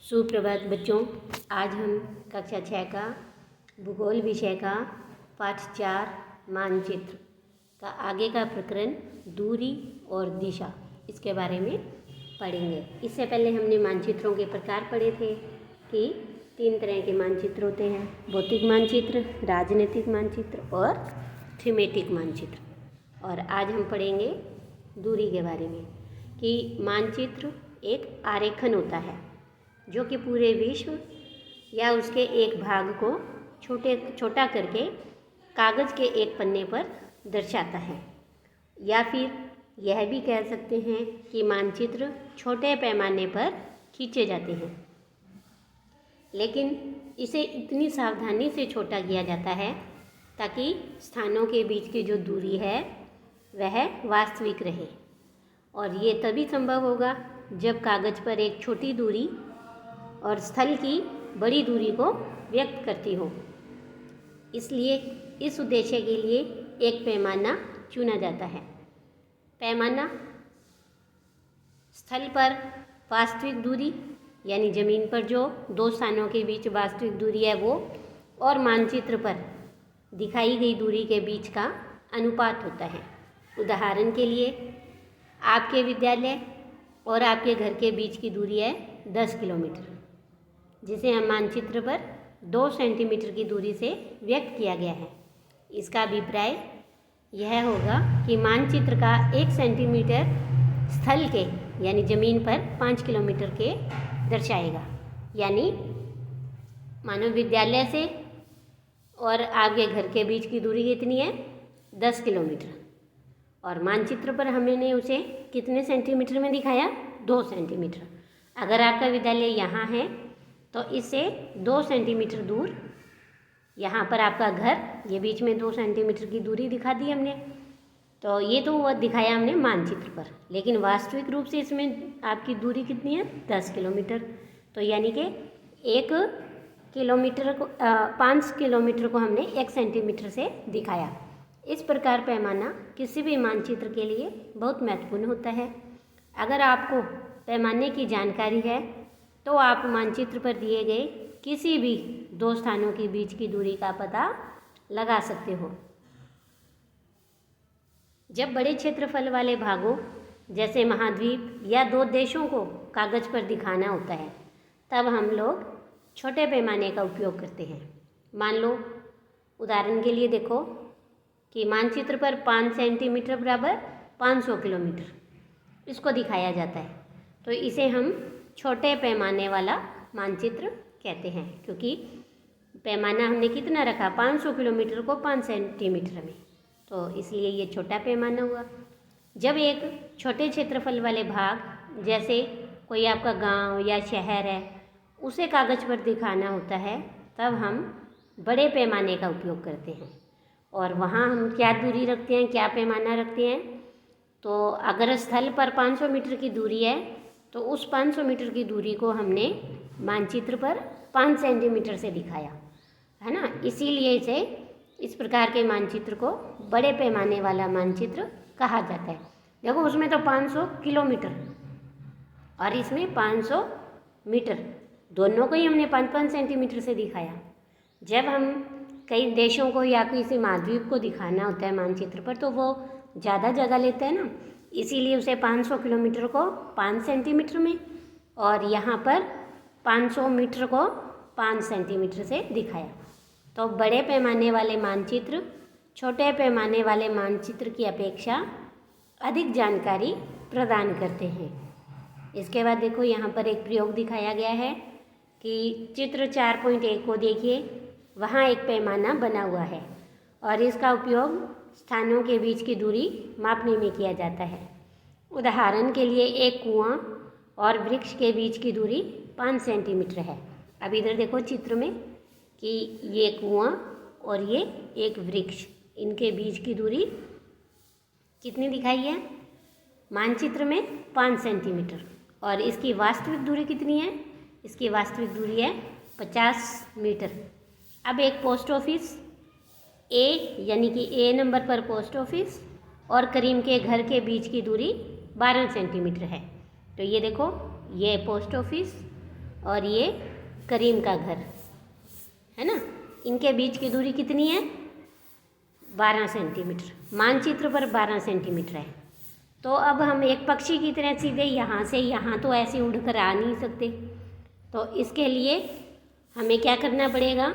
सुप्रभात बच्चों। आज हम कक्षा 6 का भूगोल विषय का पाठ 4 मानचित्र का आगे का प्रकरण दूरी और दिशा इसके बारे में पढ़ेंगे। इससे पहले हमने मानचित्रों के प्रकार पढ़े थे कि 3 तरह के मानचित्र होते हैं: भौतिक मानचित्र, राजनीतिक मानचित्र और थीमेटिक मानचित्र। और आज हम पढ़ेंगे दूरी के बारे में कि मानचित्र एक आरेखन होता है जो कि पूरे विश्व या उसके एक भाग को छोटा करके कागज़ के एक पन्ने पर दर्शाता है। या फिर यह भी कह सकते हैं कि मानचित्र छोटे पैमाने पर खींचे जाते हैं, लेकिन इसे इतनी सावधानी से छोटा किया जाता है ताकि स्थानों के बीच की जो दूरी है वह वास्तविक रहे। और ये तभी संभव होगा जब कागज़ पर एक छोटी दूरी और स्थल की बड़ी दूरी को व्यक्त करती हो। इसलिए इस उद्देश्य के लिए एक पैमाना चुना जाता है। पैमाना स्थल पर वास्तविक दूरी यानी ज़मीन पर जो 2 स्थानों के बीच वास्तविक दूरी है वो, और मानचित्र पर दिखाई गई दूरी के बीच का अनुपात होता है। उदाहरण के लिए आपके विद्यालय और आपके घर के बीच की दूरी है 10 किलोमीटर, जिसे हम मानचित्र पर 2 सेंटीमीटर की दूरी से व्यक्त किया गया है। इसका अभिप्राय यह होगा कि मानचित्र का 1 सेंटीमीटर स्थल के यानी ज़मीन पर 5 किलोमीटर के दर्शाएगा। यानी मानव विद्यालय से और आपके घर के बीच की दूरी कितनी है? 10 किलोमीटर। और मानचित्र पर हमने उसे कितने सेंटीमीटर में दिखाया? 2 सेंटीमीटर। अगर आपका विद्यालय यहाँ है तो इससे 2 सेंटीमीटर दूर यहाँ पर आपका घर, ये बीच में 2 सेंटीमीटर की दूरी दिखा दी हमने। तो ये तो वो दिखाया हमने मानचित्र पर, लेकिन वास्तविक रूप से इसमें आपकी दूरी कितनी है? 10 किलोमीटर। तो यानी कि 5 किलोमीटर को हमने 1 सेंटीमीटर से दिखाया। इस प्रकार पैमाना किसी भी मानचित्र के लिए बहुत महत्वपूर्ण होता है। अगर आपको पैमाने की जानकारी है तो आप मानचित्र पर दिए गए किसी भी 2 स्थानों के बीच की दूरी का पता लगा सकते हो। जब बड़े क्षेत्रफल वाले भागों जैसे महाद्वीप या 2 देशों को कागज़ पर दिखाना होता है, तब हम लोग छोटे पैमाने का उपयोग करते हैं। मान लो उदाहरण के लिए देखो कि मानचित्र पर 5 सेंटीमीटर बराबर 500 किलोमीटर इसको दिखाया जाता है, तो इसे हम छोटे पैमाने वाला मानचित्र कहते हैं, क्योंकि पैमाना हमने कितना रखा? 500 किलोमीटर को 5 सेंटीमीटर में, तो इसलिए ये छोटा पैमाना हुआ। जब एक छोटे क्षेत्रफल वाले भाग जैसे कोई आपका गांव या शहर है उसे कागज़ पर दिखाना होता है, तब हम बड़े पैमाने का उपयोग करते हैं। और वहाँ हम क्या दूरी रखते हैं, क्या पैमाना रखते हैं? तो अगर स्थल पर 500 मीटर की दूरी है तो उस 500 मीटर की दूरी को हमने मानचित्र पर 5 सेंटीमीटर से दिखाया है ना। इसीलिए इसे इस प्रकार के मानचित्र को बड़े पैमाने वाला मानचित्र कहा जाता है। देखो उसमें तो 500 किलोमीटर और इसमें 500 मीटर, दोनों को ही हमने 5-5 सेंटीमीटर से दिखाया। जब हम कई देशों को या किसी महाद्वीप को दिखाना होता है मानचित्र पर तो वो ज़्यादा जगह लेता है ना, इसीलिए उसे 500 किलोमीटर को 5 सेंटीमीटर में और यहाँ पर 500 मीटर को 5 सेंटीमीटर से दिखाया। तो बड़े पैमाने वाले मानचित्र छोटे पैमाने वाले मानचित्र की अपेक्षा अधिक जानकारी प्रदान करते हैं। इसके बाद देखो यहाँ पर एक प्रयोग दिखाया गया है कि चित्र 4.1 को देखिए, वहाँ एक पैमाना बना हुआ है और इसका उपयोग स्थानों के बीच की दूरी मापने में किया जाता है। उदाहरण के लिए एक कुआं और वृक्ष के बीच की दूरी 5 सेंटीमीटर है। अब इधर देखो चित्र में कि ये कुआं और ये एक वृक्ष, इनके बीच की दूरी कितनी दिखाई है? मानचित्र में 5 सेंटीमीटर। और इसकी वास्तविक दूरी कितनी है? इसकी वास्तविक दूरी है 50 मीटर। अब एक पोस्ट ऑफिस ए यानी कि ए नंबर पर पोस्ट ऑफिस और करीम के घर के बीच की दूरी 12 सेंटीमीटर है। तो ये देखो, ये पोस्ट ऑफिस और ये करीम का घर है ना। इनके बीच की दूरी कितनी है? 12 सेंटीमीटर। मानचित्र पर 12 सेंटीमीटर है। तो अब हम एक पक्षी की तरह सीधे यहाँ से यहाँ तो ऐसे उड़कर आ नहीं सकते, तो इसके लिए हमें क्या करना पड़ेगा?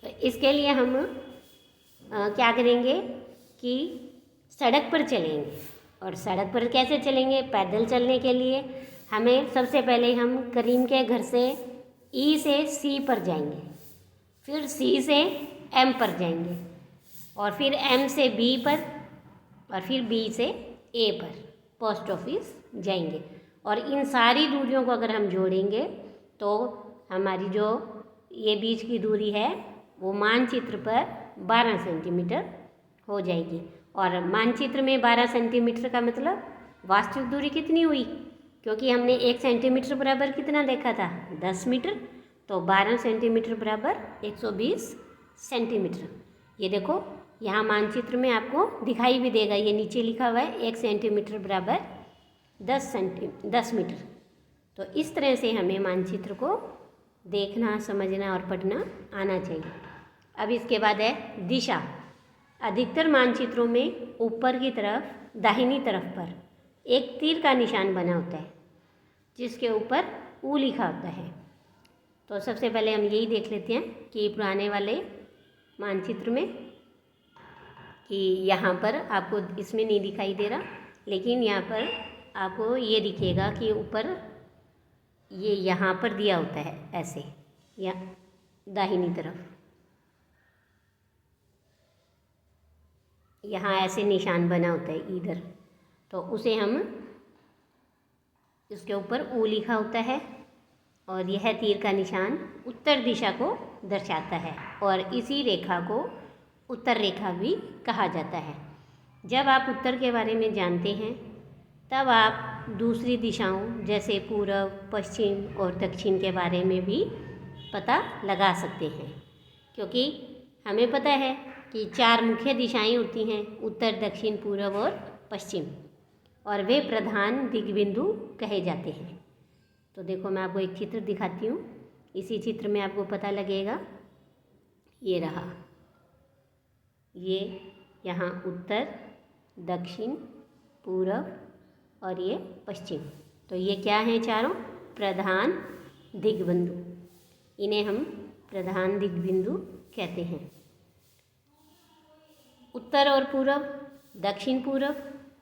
तो इसके लिए हम क्या करेंगे कि सड़क पर चलेंगे। और सड़क पर कैसे चलेंगे? पैदल चलने के लिए हमें सबसे पहले हम करीम के घर से ई से सी पर जाएंगे, फिर सी से एम पर जाएंगे, और फिर एम से बी पर, और फिर बी से ए पर पोस्ट ऑफिस जाएंगे। और इन सारी दूरियों को अगर हम जोड़ेंगे तो हमारी जो ये बीच की दूरी है वो मानचित्र पर 12 सेंटीमीटर हो जाएगी। और मानचित्र में 12 सेंटीमीटर का मतलब वास्तविक दूरी कितनी हुई? क्योंकि हमने 1 सेंटीमीटर बराबर कितना देखा था? 10 मीटर। तो 12 सेंटीमीटर बराबर 120 सेंटीमीटर। ये देखो यहाँ मानचित्र में आपको दिखाई भी देगा, ये नीचे लिखा हुआ है 1 सेंटीमीटर बराबर 10 मीटर। तो इस तरह से हमें मानचित्र को देखना, समझना और पढ़ना आना चाहिए। अब इसके बाद है दिशा। अधिकतर मानचित्रों में ऊपर की तरफ दाहिनी तरफ पर एक तीर का निशान बना होता है जिसके ऊपर ऊ लिखा होता है। तो सबसे पहले हम यही देख लेते हैं कि पुराने वाले मानचित्र में कि यहाँ पर आपको इसमें नहीं दिखाई दे रहा, लेकिन यहाँ पर आपको ये दिखेगा कि ऊपर ये यहाँ पर दिया होता है ऐसे, या दाहिनी तरफ यहाँ ऐसे निशान बना होता है इधर। तो उसे हम, इसके ऊपर ऊ लिखा होता है और यह तीर का निशान उत्तर दिशा को दर्शाता है, और इसी रेखा को उत्तर रेखा भी कहा जाता है। जब आप उत्तर के बारे में जानते हैं तब आप दूसरी दिशाओं जैसे पूर्व, पश्चिम और दक्षिण के बारे में भी पता लगा सकते हैं, क्योंकि हमें पता है कि 4 मुख्य दिशाएं होती हैं, उत्तर, दक्षिण, पूर्व और पश्चिम, और वे प्रधान दिग्बिंदु कहे जाते हैं। तो देखो मैं आपको एक चित्र दिखाती हूँ, इसी चित्र में आपको पता लगेगा। ये रहा, ये यहाँ उत्तर, दक्षिण, पूर्व और ये पश्चिम। तो ये क्या हैं? चारों प्रधान दिग्बिंदु। इन्हें हम प्रधान दिग्बिंदु कहते हैं। उत्तर और पूर्व, दक्षिण पूर्व,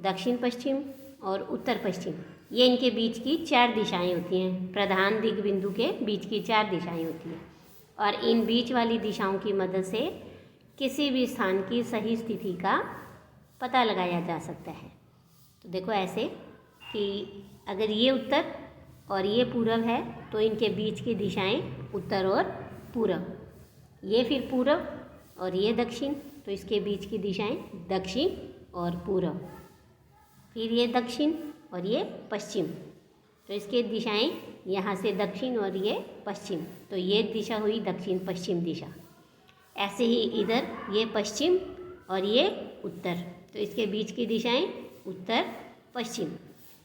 दक्षिण पश्चिम और उत्तर पश्चिम, ये इनके बीच की 4 दिशाएं होती हैं। प्रधान दिग्बिंदु के बीच की 4 दिशाएं होती हैं, और इन बीच वाली दिशाओं की मदद से किसी भी स्थान की सही स्थिति का पता लगाया जा सकता है। तो देखो ऐसे कि अगर ये उत्तर और ये पूर्व है तो इनके बीच की दिशाएं उत्तर और पूर्व, ये फिर पूर्व और ये दक्षिण, तो इसके बीच की दिशाएं दक्षिण और पूर्व, फिर ये दक्षिण और ये पश्चिम, तो इसके दिशाएं यहाँ से दक्षिण और ये पश्चिम, तो ये दिशा हुई दक्षिण पश्चिम दिशा। ऐसे ही इधर ये पश्चिम और ये उत्तर, तो इसके बीच की दिशाएं उत्तर पश्चिम।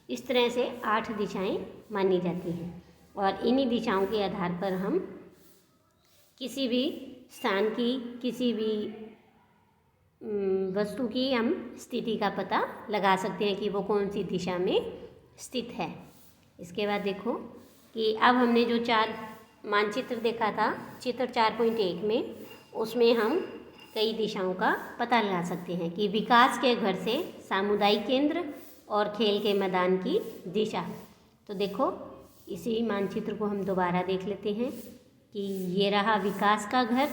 इस तरह से 8 दिशाएं मानी जाती हैं, और इन्हीं दिशाओं के आधार पर हम किसी भी स्थान की, किसी भी वस्तु की हम स्थिति का पता लगा सकते हैं कि वो कौन सी दिशा में स्थित है। इसके बाद देखो कि अब हमने जो 4 मानचित्र देखा था चित्र 4.1 में, उसमें हम कई दिशाओं का पता लगा सकते हैं कि विकास के घर से सामुदायिक केंद्र और खेल के मैदान की दिशा। तो देखो इसी मानचित्र को हम दोबारा देख लेते हैं कि ये रहा विकास का घर,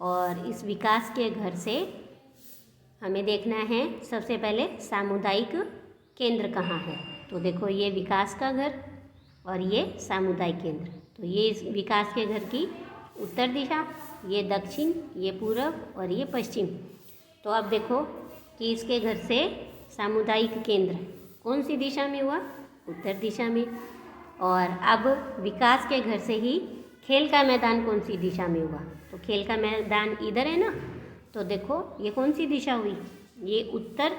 और इस विकास के घर से हमें देखना है सबसे पहले सामुदायिक केंद्र कहाँ है। तो देखो ये विकास का घर और ये सामुदायिक केंद्र, तो ये इस विकास के घर की उत्तर दिशा, ये दक्षिण, ये पूर्व और ये पश्चिम। तो अब देखो कि इसके घर से सामुदायिक केंद्र कौन सी दिशा में हुआ? उत्तर दिशा में। और अब विकास के घर से ही खेल का मैदान कौन सी दिशा में हुआ? तो खेल का मैदान इधर है ना, तो देखो ये कौन सी दिशा हुई? ये उत्तर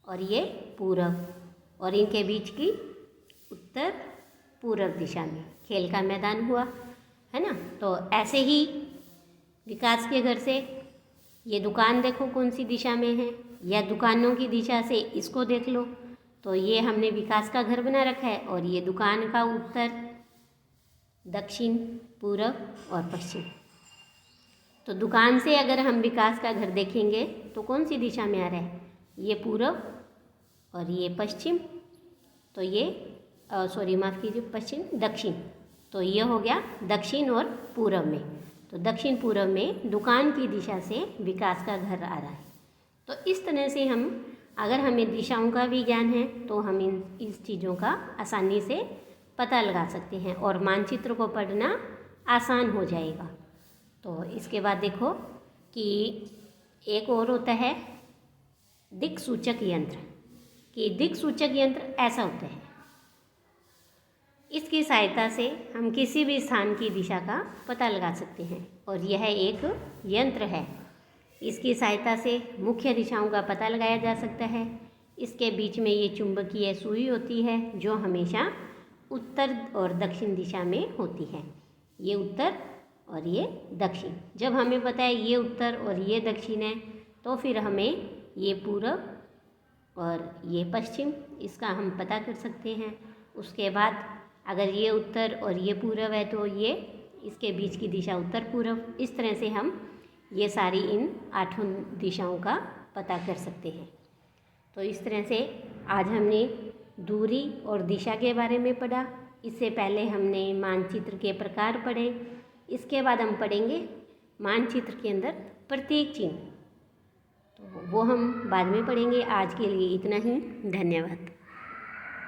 और ये पूर्व, और इनके बीच की उत्तर पूर्व दिशा में। खेल का मैदान हुआ, है ना। तो ऐसे ही विकास के घर से ये दुकान देखो कौन सी दिशा में है, या दुकानों की दिशा से इसको देख लो। तो ये हमने विकास का घर बना रखा है और ये दुकान का उत्तर, दक्षिण, पूर्व और पश्चिम। तो दुकान से अगर हम विकास का घर देखेंगे तो कौन सी दिशा में आ रहा है, ये पूर्व और ये पश्चिम। तो ये माफ़ कीजिए, पश्चिम, दक्षिण। तो ये हो गया दक्षिण और पूर्व में। तो दक्षिण पूर्व में दुकान की दिशा से विकास का घर आ रहा है। तो इस तरह से हम, अगर हमें दिशाओं का भी ज्ञान है तो हम इस चीज़ों का आसानी से पता लगा सकते हैं और मानचित्र को पढ़ना आसान हो जाएगा। तो इसके बाद देखो कि एक और होता है दिक् सूचक यंत्र, कि दिक् सूचक यंत्र ऐसा होता है, इसकी सहायता से हम किसी भी स्थान की दिशा का पता लगा सकते हैं और यह एक यंत्र है। इसकी सहायता से मुख्य दिशाओं का पता लगाया जा सकता है। इसके बीच में ये चुंबकीय सुई होती है जो हमेशा उत्तर और दक्षिण दिशा में होती है। ये उत्तर और ये दक्षिण। जब हमें पता है ये उत्तर और ये दक्षिण है तो फिर हमें ये पूर्व और ये पश्चिम, इसका हम पता कर सकते हैं। उसके बाद अगर ये उत्तर और ये पूर्व है तो ये, इसके बीच की दिशा उत्तर पूर्व। इस तरह से हम ये सारी इन 8 दिशाओं का पता कर सकते हैं। तो इस तरह से आज हमने दूरी और दिशा के बारे में पढ़ा। इससे पहले हमने मानचित्र के प्रकार पढ़े। इसके बाद हम पढ़ेंगे मानचित्र के अंदर प्रतीक चिन्ह। तो वो हम बाद में पढ़ेंगे। आज के लिए इतना ही। धन्यवाद।